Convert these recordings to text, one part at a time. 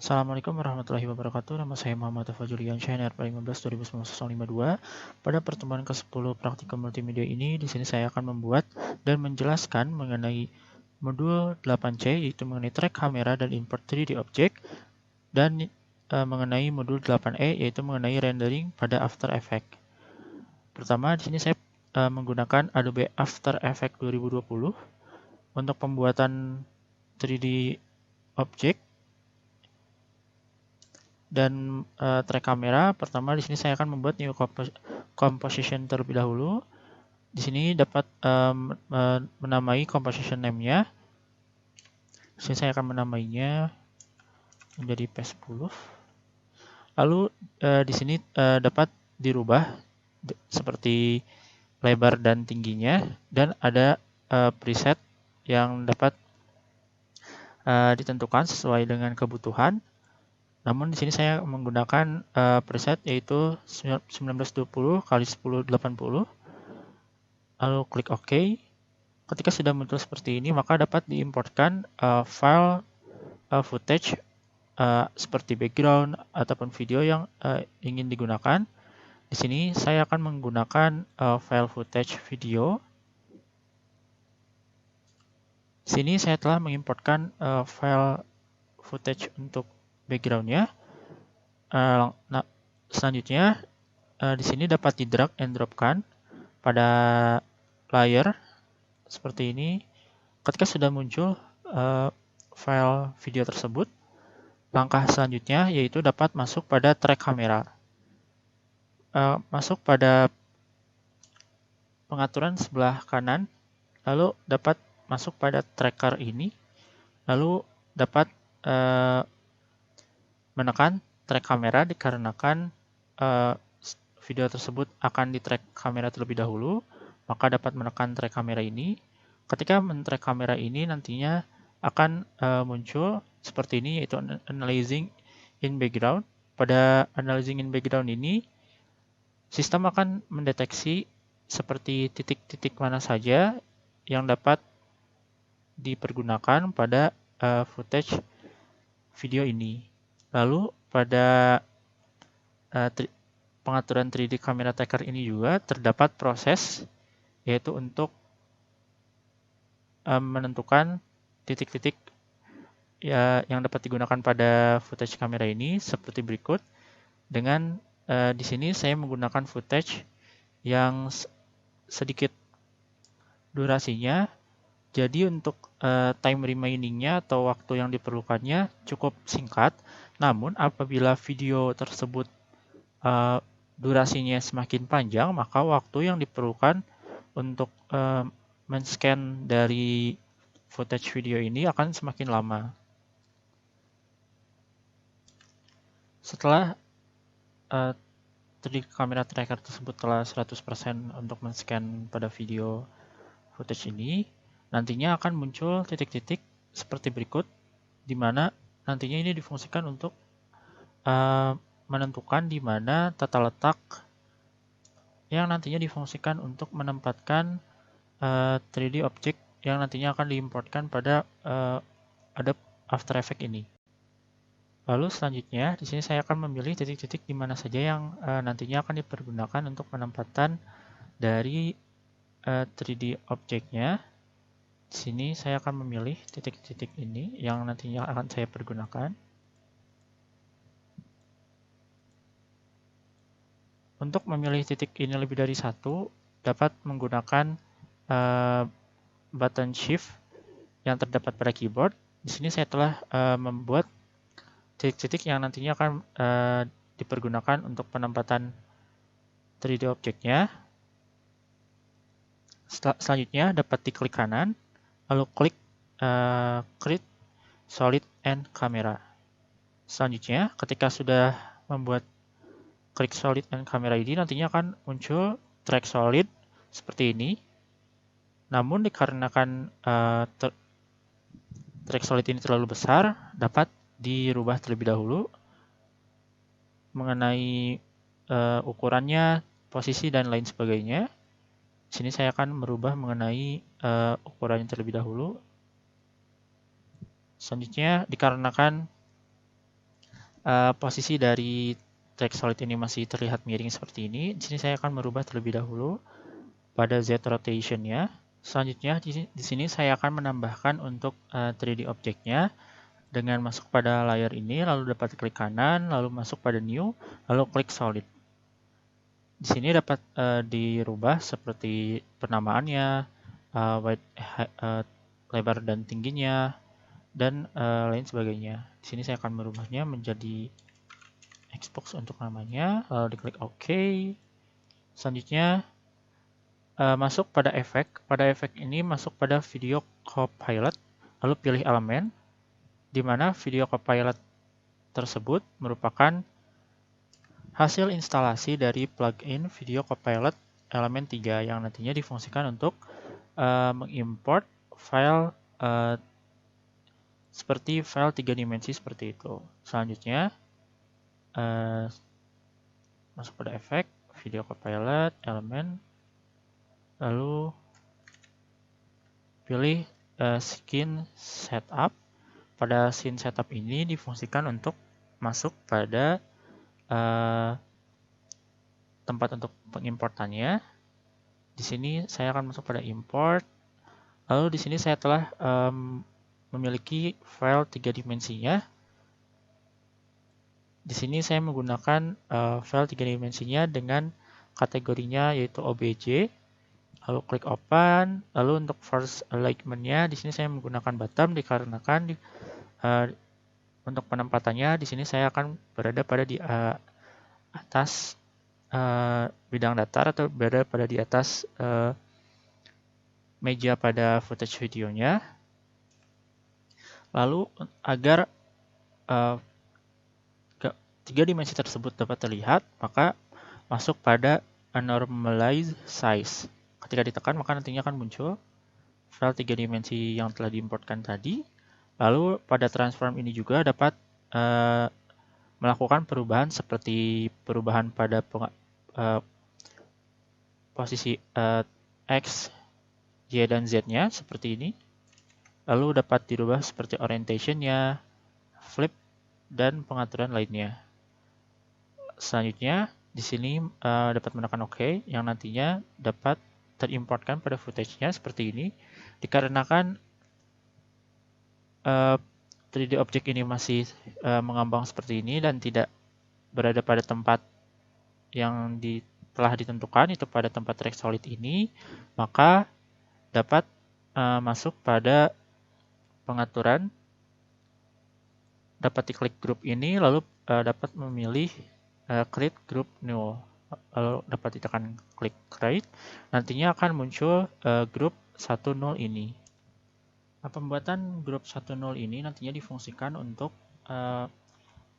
Assalamualaikum warahmatullahi wabarakatuh. Nama saya Muhammad Taufa Julian Syah, NR15 2019-02. Pada pertemuan ke-10 praktikum multimedia ini, di sini saya akan membuat dan menjelaskan mengenai modul 8C, yaitu mengenai track kamera dan import 3D object, dan mengenai modul 8E, yaitu mengenai rendering pada After Effects. Pertama, di sini saya menggunakan Adobe After Effects 2020 untuk pembuatan 3D object dan track kamera. Pertama di sini saya akan membuat new composition terlebih dahulu. Di sini dapat menamai composition name-nya. Di sini saya akan menamainya menjadi P10. Lalu di sini dapat dirubah seperti lebar dan tingginya, dan ada preset yang dapat ditentukan sesuai dengan kebutuhan. Namun di sini saya menggunakan preset yaitu 1920 x 1080. Lalu klik OK. Ketika sudah muncul seperti ini, maka dapat diimportkan file footage seperti background ataupun video yang ingin digunakan. Di sini saya akan menggunakan file footage video. Di sini saya telah mengimportkan file footage untuk backgroundnya. Nah, selanjutnya di sini dapat di drag and dropkan pada layer seperti ini. Ketika sudah muncul file video tersebut, langkah selanjutnya yaitu dapat masuk pada track kamera. Masuk pada pengaturan sebelah kanan, lalu dapat masuk pada tracker ini, lalu dapat menekan track kamera dikarenakan video tersebut akan di track kamera terlebih dahulu, maka dapat menekan track kamera ini. Ketika men-track kamera ini nantinya akan muncul seperti ini, yaitu analyzing in background. Pada analyzing in background ini, sistem akan mendeteksi seperti titik-titik mana saja yang dapat dipergunakan pada footage video ini. Lalu pada pengaturan 3D camera tracker ini juga terdapat proses yaitu untuk menentukan titik-titik yang dapat digunakan pada footage kamera ini seperti berikut. Dengan di sini saya menggunakan footage yang sedikit durasinya, jadi untuk time remaining-nya atau waktu yang diperlukannya cukup singkat. Namun apabila video tersebut durasinya semakin panjang, maka waktu yang diperlukan untuk men-scan dari footage video ini akan semakin lama. Setelah 3D camera tracker tersebut telah 100% untuk men-scan pada video footage ini, nantinya akan muncul titik-titik seperti berikut, di mana nantinya ini difungsikan untuk menentukan di mana tata letak yang nantinya difungsikan untuk menempatkan 3D object yang nantinya akan diimportkan pada Adobe After Effects ini. Lalu selanjutnya di sini saya akan memilih titik-titik di mana saja yang nantinya akan dipergunakan untuk penempatan dari 3D objeknya. Di sini saya akan memilih titik-titik ini yang nantinya akan saya pergunakan. Untuk memilih titik ini lebih dari satu, dapat menggunakan button Shift yang terdapat pada keyboard. Di sini saya telah membuat titik-titik yang nantinya akan dipergunakan untuk penempatan 3D objeknya. Selanjutnya dapat diklik kanan, lalu klik Create Solid and Camera. Selanjutnya, ketika sudah membuat klik Solid and Camera ini, nantinya akan muncul track solid seperti ini. Namun dikarenakan track solid ini terlalu besar, dapat dirubah terlebih dahulu mengenai ukurannya, posisi, dan lain sebagainya. Di sini saya akan merubah mengenai ukurannya terlebih dahulu. Selanjutnya, dikarenakan posisi dari track solid ini masih terlihat miring seperti ini. Di sini saya akan merubah terlebih dahulu pada Z rotation-nya. Selanjutnya di sini saya akan menambahkan untuk 3D objeknya dengan masuk pada layer ini, lalu dapat klik kanan, lalu masuk pada new, lalu klik solid. Di sini dapat dirubah seperti penamaannya, width, lebar dan tingginya, dan lain sebagainya. Di sini saya akan merubahnya menjadi Xbox untuk namanya, lalu diklik OK. Selanjutnya masuk pada efek. Pada efek ini masuk pada Video Copilot, lalu pilih elemen, di mana Video Copilot tersebut merupakan hasil instalasi dari plugin Video Copilot Element 3 yang nantinya difungsikan untuk mengimport file seperti file 3 dimensi seperti itu. Selanjutnya masuk pada efek, Video Copilot, elemen, lalu pilih Scene Setup. Pada Scene Setup ini difungsikan untuk masuk pada tempat untuk pengimportannya. Di sini saya akan masuk pada import. Lalu di sini saya telah memiliki file 3 dimensinya. Di sini saya menggunakan file 3 dimensinya dengan kategorinya yaitu OBJ. Lalu klik open. Lalu untuk first alignment-nya di sini saya menggunakan bottom dikarenakan untuk penempatannya di sini saya akan berada pada di atas bidang datar atau berada pada di atas meja pada footage videonya. Lalu agar 3 dimensi tersebut dapat terlihat, maka masuk pada normalize size. Ketika ditekan maka nantinya akan muncul file 3 dimensi yang telah diimportkan tadi. Lalu pada transform ini juga dapat melakukan perubahan seperti perubahan pada posisi X, Y, dan Z-nya seperti ini. Lalu dapat dirubah seperti orientation-nya, flip, dan pengaturan lainnya. Selanjutnya di sini dapat menekan OK yang nantinya dapat terimportkan pada footage-nya seperti ini. Dikarenakan 3D objek ini masih mengambang seperti ini dan tidak berada pada tempat yang telah ditentukan, itu pada tempat track solid ini, maka dapat masuk pada pengaturan, dapat diklik grup ini, lalu dapat memilih create group new, lalu dapat ditekan klik create, nantinya akan muncul grup 10 ini. Pembuatan grup 10 ini nantinya difungsikan untuk 3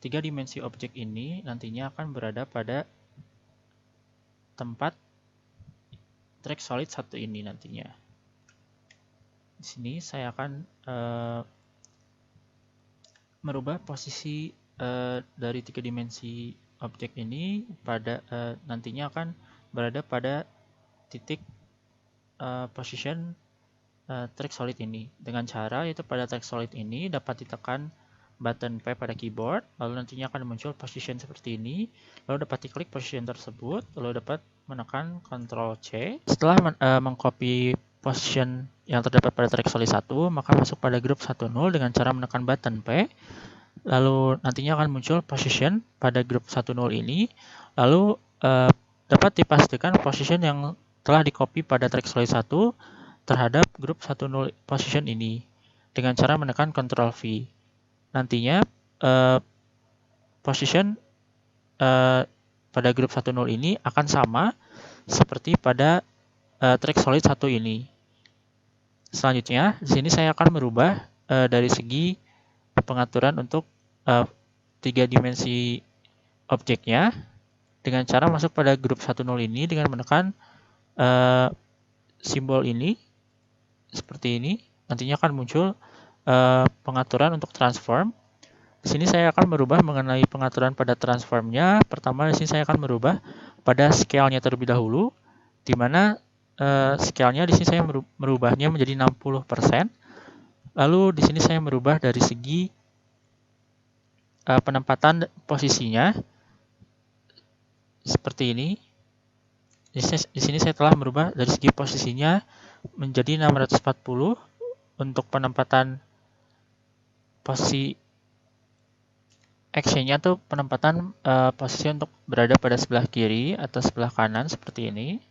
dimensi objek ini nantinya akan berada pada tempat track solid 1 ini nantinya. Di sini saya akan merubah posisi dari 3 dimensi objek ini pada nantinya akan berada pada titik position track solid ini dengan cara yaitu pada track solid ini dapat ditekan button P pada keyboard, lalu nantinya akan muncul position seperti ini, lalu dapat diklik position tersebut, lalu dapat menekan Ctrl C. Setelah mengcopy position yang terdapat pada track solid 1, maka masuk pada group 10 dengan cara menekan button P, lalu nantinya akan muncul position pada group 10 ini, lalu dapat dipastikan position yang telah di-copy pada track solid 1 terhadap grup 10 position ini dengan cara menekan Ctrl V. Nantinya position pada grup 10 ini akan sama seperti pada track solid 1 ini. Selanjutnya, di sini saya akan merubah dari segi pengaturan untuk 3 dimensi objeknya dengan cara masuk pada grup 10 ini dengan menekan simbol ini seperti ini. Nantinya akan muncul pengaturan untuk transform. Di sini saya akan merubah mengenai pengaturan pada transformnya. Pertama di sini saya akan merubah pada scale-nya terlebih dahulu, di mana scale-nya di sini saya merubahnya menjadi 60%. Lalu di sini saya merubah dari segi penempatan posisinya seperti ini. Di sini saya telah merubah dari segi posisinya menjadi 640 untuk penempatan posisi actionnya tuh penempatan posisi untuk berada pada sebelah kiri atau sebelah kanan seperti ini.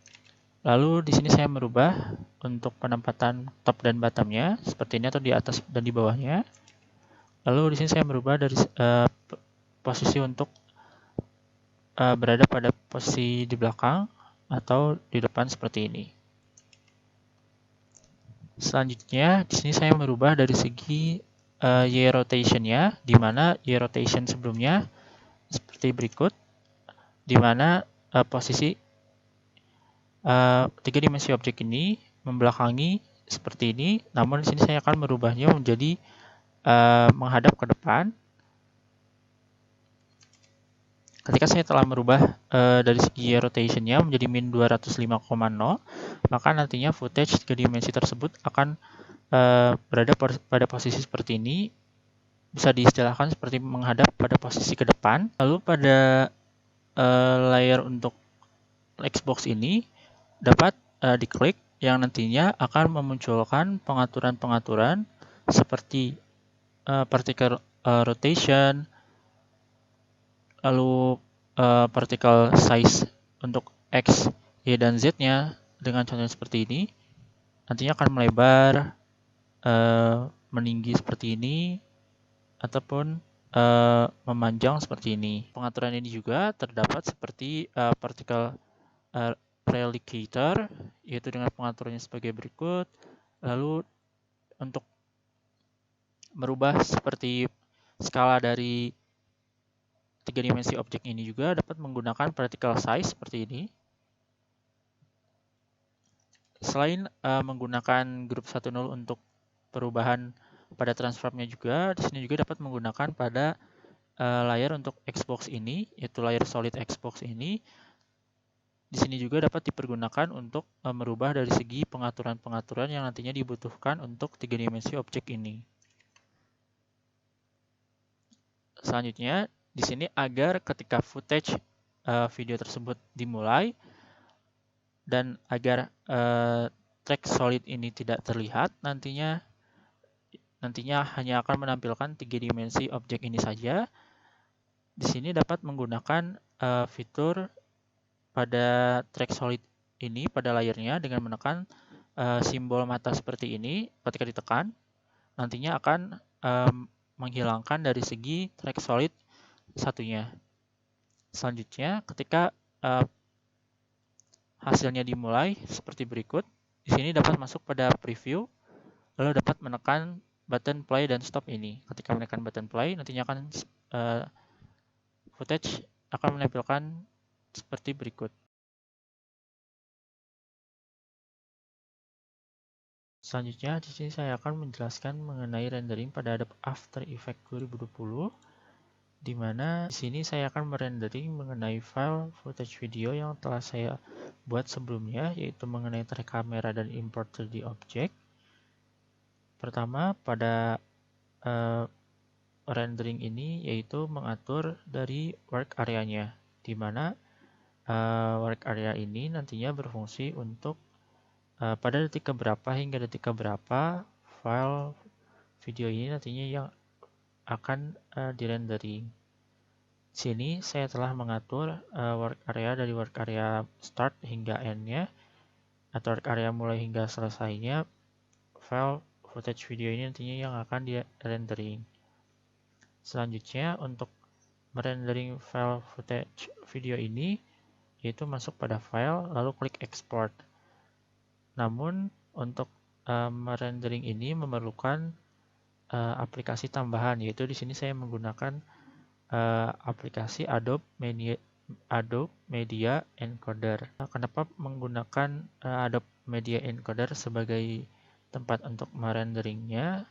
Lalu di sini saya merubah untuk penempatan top dan bottomnya seperti ini atau di atas dan di bawahnya. Lalu di sini saya merubah dari posisi untuk berada pada posisi di belakang atau di depan seperti ini. Selanjutnya di sini saya merubah dari segi Y rotation-nya, di mana Y rotation sebelumnya seperti berikut, di mana posisi 3 dimensi objek ini membelakangi seperti ini, namun di sini saya akan merubahnya menjadi menghadap ke depan. Ketika saya telah merubah dari segi rotation-nya menjadi min 205,0, maka nantinya footage 3 dimensi tersebut akan berada pada posisi seperti ini, bisa diistilahkan seperti menghadap pada posisi ke depan. Lalu pada layer untuk Xbox ini dapat diklik yang nantinya akan memunculkan pengaturan-pengaturan seperti particle rotation, lalu particle size untuk X, Y, dan Z-nya dengan contoh seperti ini. Nantinya akan melebar, meninggi seperti ini, ataupun memanjang seperti ini. Pengaturan ini juga terdapat seperti particle relocator, yaitu dengan pengaturannya sebagai berikut. Lalu untuk merubah seperti skala dari 3 dimensi objek ini juga dapat menggunakan particle size seperti ini. Selain menggunakan group 10 untuk perubahan pada transformnya juga, di sini juga dapat menggunakan pada layer untuk Xbox ini, yaitu layer solid Xbox ini. Di sini juga dapat dipergunakan untuk merubah dari segi pengaturan-pengaturan yang nantinya dibutuhkan untuk 3 dimensi objek ini. Selanjutnya, di sini agar ketika footage video tersebut dimulai dan agar track solid ini tidak terlihat, nantinya hanya akan menampilkan 3 dimensi objek ini saja. Di sini dapat menggunakan fitur pada track solid ini pada layernya dengan menekan simbol mata seperti ini. Ketika ditekan, nantinya akan menghilangkan dari segi track solid satunya. Selanjutnya, ketika hasilnya dimulai seperti berikut, di sini dapat masuk pada preview, lalu dapat menekan button play dan stop ini. Ketika menekan button play, nantinya akan footage akan menampilkan seperti berikut. Selanjutnya, di sini saya akan menjelaskan mengenai rendering pada Adobe After Effects 2020, di mana di sini saya akan merendering mengenai file footage video yang telah saya buat sebelumnya, yaitu mengenai track kamera dan import 3D object. Pertama, pada rendering ini yaitu mengatur dari work area-nya, di mana work area ini nantinya berfungsi untuk pada detik keberapa hingga detik keberapa file video ini nantinya yang akan direndering. Sini saya telah mengatur work area dari work area start hingga end-nya, atau work area mulai hingga selesainya file footage video ini nantinya yang akan direndering. Selanjutnya, untuk merendering file footage video ini, yaitu masuk pada file, lalu klik export. Namun, untuk merendering ini memerlukan aplikasi tambahan, yaitu di sini saya menggunakan aplikasi Adobe Media Encoder. Kenapa menggunakan Adobe Media Encoder sebagai tempat untuk merenderingnya?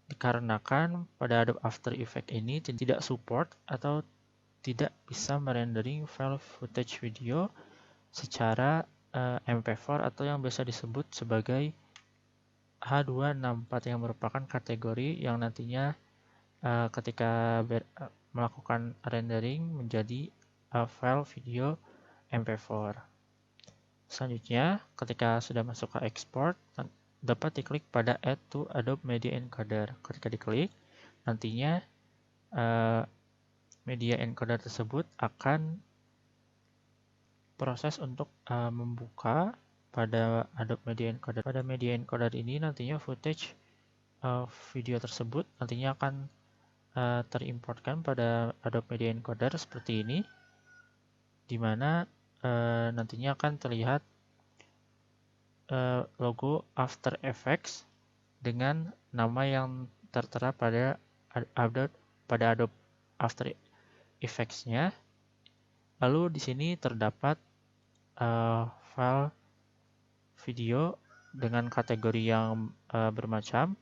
Dikarenakan pada Adobe After Effects ini tidak support atau tidak bisa merendering file footage video secara MP4 atau yang biasa disebut sebagai H264 yang merupakan kategori yang nantinya ketika melakukan rendering menjadi file video MP4. Selanjutnya, ketika sudah masuk ke export, dapat diklik pada Add to Adobe Media Encoder. Ketika diklik, nantinya media encoder tersebut akan proses untuk membuka pada Adobe Media Encoder. Pada Media Encoder ini nantinya footage video tersebut nantinya akan terimportkan pada Adobe Media Encoder seperti ini, di mana nantinya akan terlihat logo After Effects dengan nama yang tertera pada Adobe After Effects-nya. Lalu di sini terdapat file video dengan kategori yang bermacam.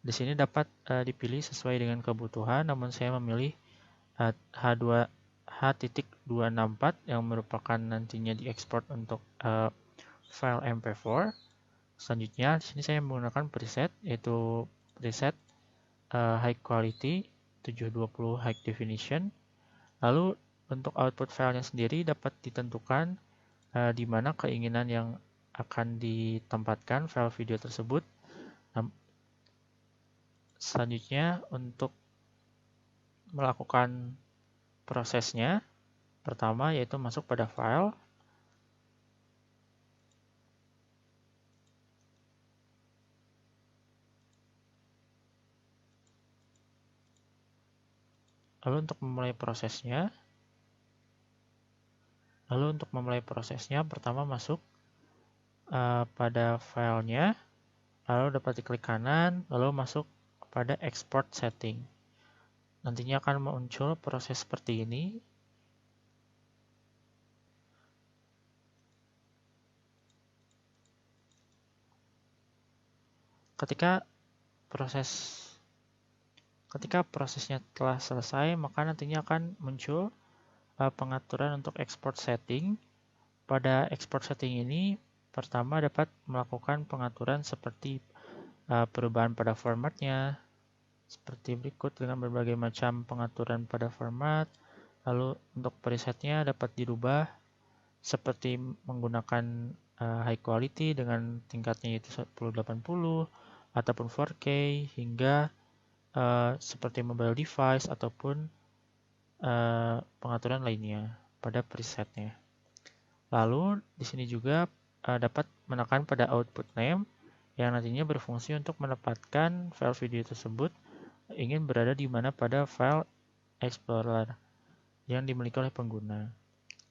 Di sini dapat dipilih sesuai dengan kebutuhan, namun saya memilih H.264 yang merupakan nantinya diekspor untuk file MP4. Selanjutnya di sini saya menggunakan preset, yaitu preset high quality 720 high definition. Lalu untuk output filenya sendiri dapat ditentukan di mana keinginan yang akan ditempatkan file video tersebut. Selanjutnya untuk melakukan prosesnya, pertama yaitu masuk pada file. Lalu untuk memulai prosesnya, pertama masuk pada filenya, lalu dapat diklik kanan, lalu masuk pada export setting. Nantinya akan muncul proses seperti ini. Ketika prosesnya telah selesai, maka nantinya akan muncul pengaturan untuk export setting. Pada export setting ini, pertama dapat melakukan pengaturan seperti perubahan pada formatnya, seperti berikut dengan berbagai macam pengaturan pada format. Lalu untuk presetnya dapat dirubah seperti menggunakan high quality dengan tingkatnya yaitu 1080 ataupun 4K hingga seperti mobile device ataupun pengaturan lainnya pada presetnya. Lalu di sini juga dapat menekan pada output name yang nantinya berfungsi untuk menempatkan file video tersebut ingin berada di mana pada file Explorer yang dimiliki oleh pengguna.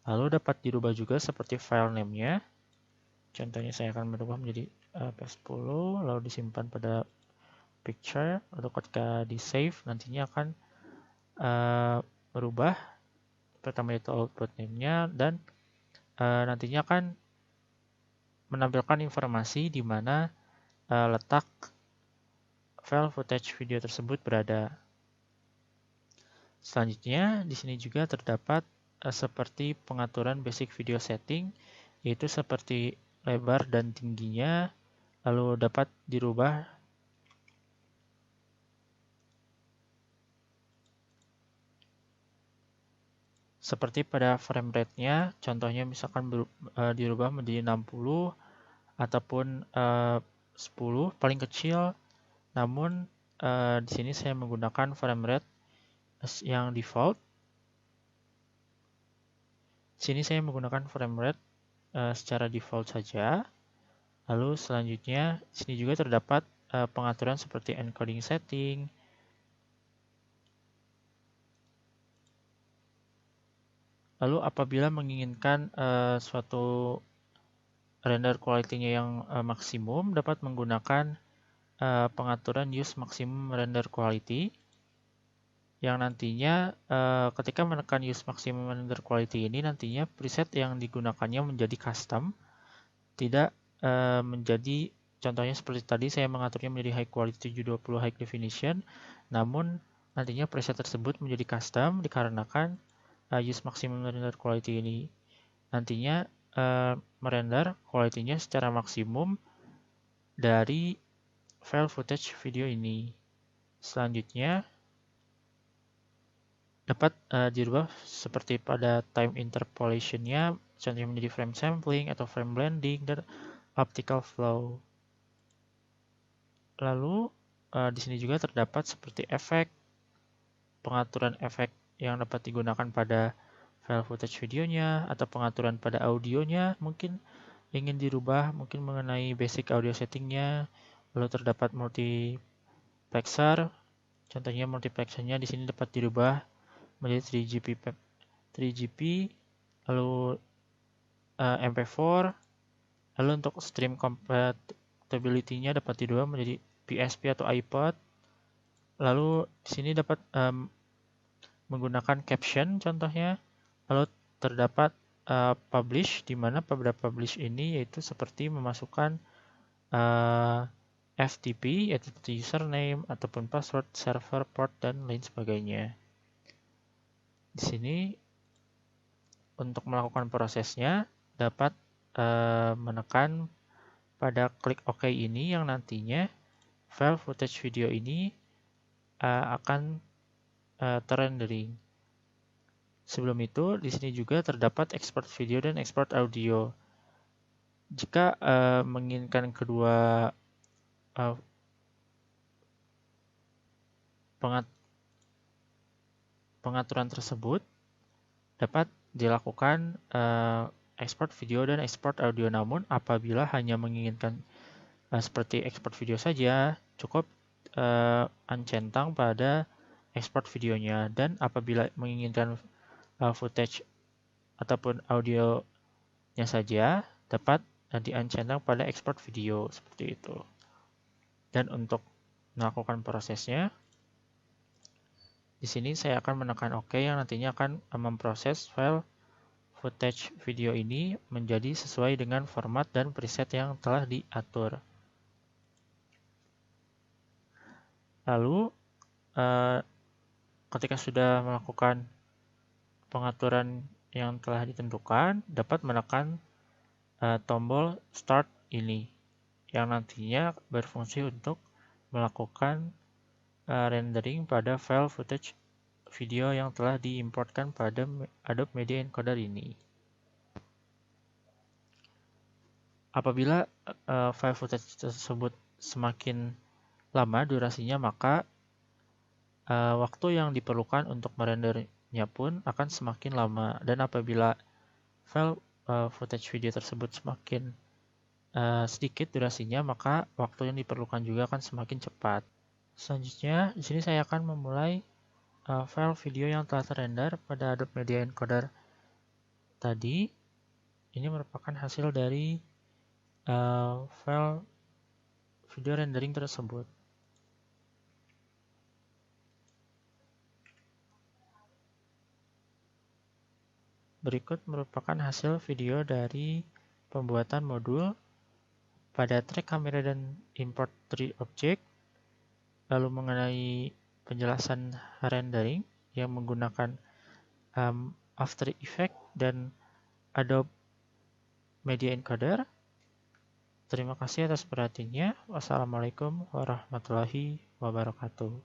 Lalu dapat dirubah juga seperti file name-nya. Contohnya saya akan merubah menjadi PS10 lalu disimpan pada picture, lalu ketika di save nantinya akan berubah. Pertama itu output name-nya dan nantinya akan menampilkan informasi di mana letak file footage video tersebut berada. Selanjutnya di sini juga terdapat seperti pengaturan basic video setting, yaitu seperti lebar dan tingginya, lalu dapat dirubah seperti pada frame rate-nya, contohnya misalkan dirubah menjadi 60 ataupun 10 paling kecil. Namun di sini saya menggunakan frame rate yang default. Di sini saya menggunakan frame rate secara default saja. Lalu selanjutnya di sini juga terdapat pengaturan seperti encoding setting. Lalu apabila menginginkan suatu render quality-nya yang maksimum, dapat menggunakan pengaturan use maximum render quality, yang nantinya ketika menekan use maximum render quality ini, nantinya preset yang digunakannya menjadi custom, tidak menjadi, contohnya seperti tadi saya mengaturnya menjadi high quality 720 high definition, namun nantinya preset tersebut menjadi custom dikarenakan use maximum render quality ini nantinya merender quality-nya secara maksimum dari file footage video ini. Selanjutnya dapat dirubah seperti pada time interpolation-nya, contohnya menjadi frame sampling atau frame blending dan optical flow. Lalu di sini juga terdapat seperti efek, pengaturan efek yang dapat digunakan pada file footage videonya atau pengaturan pada audionya mungkin ingin dirubah, mungkin mengenai basic audio settingnya. Lalu terdapat multiplexer, contohnya multiplexernya di sini dapat dirubah menjadi 3GP, lalu MP4, lalu untuk stream compatibility-nya dapat dirubah menjadi PSP atau iPod. Lalu di sini dapat menggunakan caption contohnya. Lalu terdapat publish, di mana pada publish ini yaitu seperti memasukkan FTP, yaitu seperti username ataupun password, server, port, dan lain sebagainya. Di sini untuk melakukan prosesnya dapat menekan pada klik OK ini yang nantinya file footage video ini akan terrendering. Sebelum itu, di sini juga terdapat export video dan export audio. Jika menginginkan kedua pengaturan tersebut, dapat dilakukan export video dan export audio. Namun apabila hanya menginginkan seperti export video saja, cukup uncentang pada export videonya. Dan apabila menginginkan footage ataupun audionya saja, dapat di-uncentang pada export video seperti itu. Dan untuk melakukan prosesnya, di sini saya akan menekan OK yang nantinya akan memproses file footage video ini menjadi sesuai dengan format dan preset yang telah diatur. Lalu ketika sudah melakukan pengaturan yang telah ditentukan, dapat menekan tombol Start ini yang nantinya berfungsi untuk melakukan rendering pada file footage video yang telah diimportkan pada Adobe Media Encoder ini. Apabila file footage tersebut semakin lama durasinya, maka waktu yang diperlukan untuk merendernya pun akan semakin lama. Dan apabila file footage video tersebut semakin sedikit durasinya, maka waktu yang diperlukan juga akan semakin cepat. Selanjutnya, di sini saya akan memulai file video yang telah terrender pada Adobe Media Encoder tadi. Ini merupakan hasil dari file video rendering tersebut. Berikut merupakan hasil video dari pembuatan modul pada track kamera dan import 3 object, lalu mengenai penjelasan rendering yang menggunakan After Effects dan Adobe Media Encoder. Terima kasih atas perhatiannya. Wassalamualaikum warahmatullahi wabarakatuh.